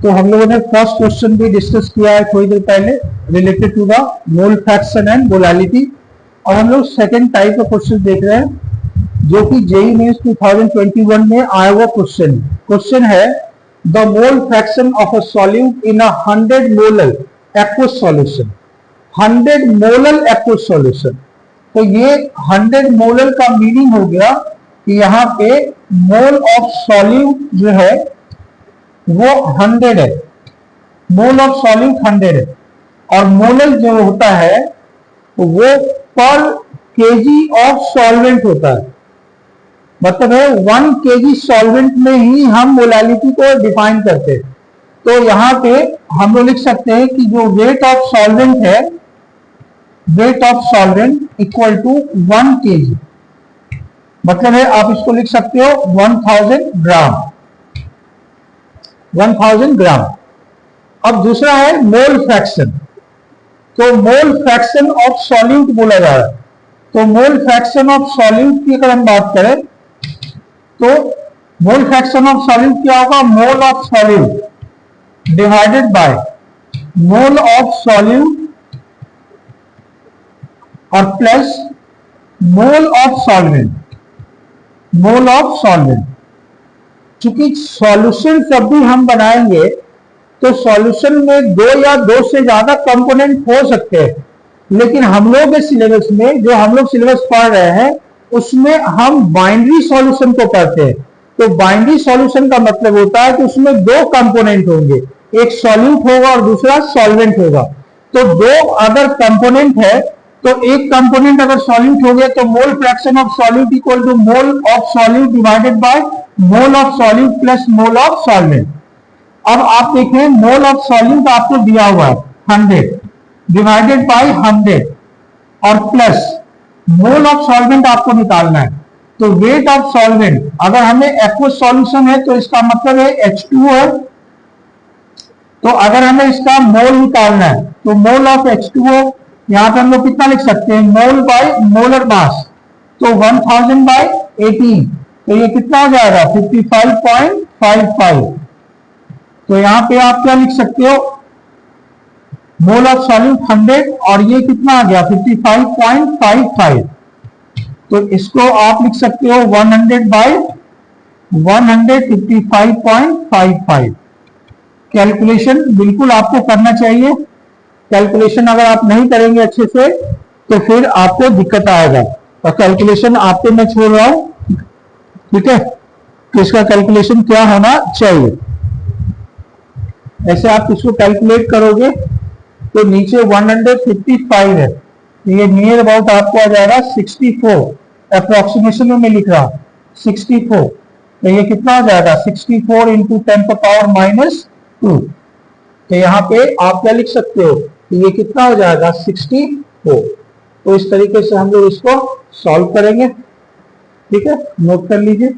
तो हम लोगों ने फर्स्ट क्वेश्चन भी डिस्कस किया है थोड़ी देर पहले related to the mole fraction and molality. और हम लोग सेकेंड टाइप का क्वेश्चन देख रहे हैं जो कि जेईई मेंस 2021 में आया हुआ क्वेश्चन है the mole fraction of a solute in a 100 molar aqueous solution. 100 molar aqueous solution, तो ये 100 मोलर का मीनिंग हो गया कि यहाँ पे मोल ऑफ सॉल्यूट जो है वो 100 है, मोल ऑफ सॉल्यूट 100 है। और मोलर जो होता है वो पर केजी ऑफ सॉल्वेंट होता है, मतलब है 1 केजी सॉल्वेंट में ही हम मोलालिटी को डिफाइन करते हैं। तो यहां पे हम लोग लिख सकते हैं कि जो वेट ऑफ सॉल्वेंट है, weight of solvent equal to 1 KG, मतलब है आप इसको लिख सकते हो 1000 ग्राम, 1000 ग्राम। अब दूसरा है मोल फ्रैक्शन, तो मोल फ्रैक्शन ऑफ सॉल्यूट बोला जा रहा है। तो मोल फ्रैक्शन ऑफ सॉल्यूट की अगर हम बात करें तो मोल फ्रैक्शन ऑफ सॉल्यूट क्या होगा, mole of solute divided by mole of solute और plus mole of solvent, mole of solvent. चूंकि सॉल्यूशन जब भी हम बनाएंगे तो सॉल्यूशन में 2 या 2 से ज्यादा कंपोनेंट हो सकते हैं, लेकिन हम लोग के सिलेबस में जो हम लोग सिलेबस पढ़ रहे हैं उसमें हम बाइनरी सॉल्यूशन को पढ़ते हैं। तो बाइनरी सॉल्यूशन का मतलब होता है कि उसमें 2 कंपोनेंट होंगे, एक सॉल्यूट होगा और दूसरा सॉल्वेंट होगा। तो 2 अगर कंपोनेंट है तो एक कंपोनेंट अगर सॉल्यूट हो गया तो mole fraction of solute equal to mole of solute divided by mole of solute plus mole of solvent. अब आप देखें मोल ऑफ सॉल्यूट आपको दिया हुआ है 100 डिवाइडेड बाय 100 और प्लस मोल ऑफ सॉल्वेंट आपको निकालना है। तो वेट ऑफ सॉल्वेंट अगर हमें एक्वस सॉल्यूशन है तो इसका मतलब है H2 है, तो अगर हमें इसका मोल निकालना है तो मोल ऑफ H2O यहां पे हम लोग कितना लिख सकते हैं, मोल बाय मोलर मास, तो 1000 बाय 18, तो ये कितना हो जाएगा 55.55। तो यहां पे आप क्या लिख सकते हो, मोल ऑफ सॉल्यूट 100 और ये कितना आ गया 55.55। तो इसको आप लिख सकते हो 100 बाय 155.55। कैलकुलेशन बिल्कुल आपको करना चाहिए, कैलकुलेशन अगर आप नहीं करेंगे अच्छे से तो फिर आपको दिक्कत आएगा। और कैलकुलेशन आपके मैं छोड़ रहा हूं, ठीक है, तो इसका कैलकुलेशन क्या होना चाहिए। ऐसे आप इसको कैलकुलेट करोगे तो नीचे 155 है, तो ये नियर अबाउट आपको आ जाएगा 64, अप्रोक्सीमेशन में मैं लिख रहा हूं 64, तो ये कितना हो जाएगा 64 इंटू 10⁻²। तो यहाँ पे आप क्या लिख सकते हो कि ये कितना हो जाएगा 64। तो इस तरीके से हम लोग इसको सॉल्व करेंगे, ठीक है, नोट कर लीजिए।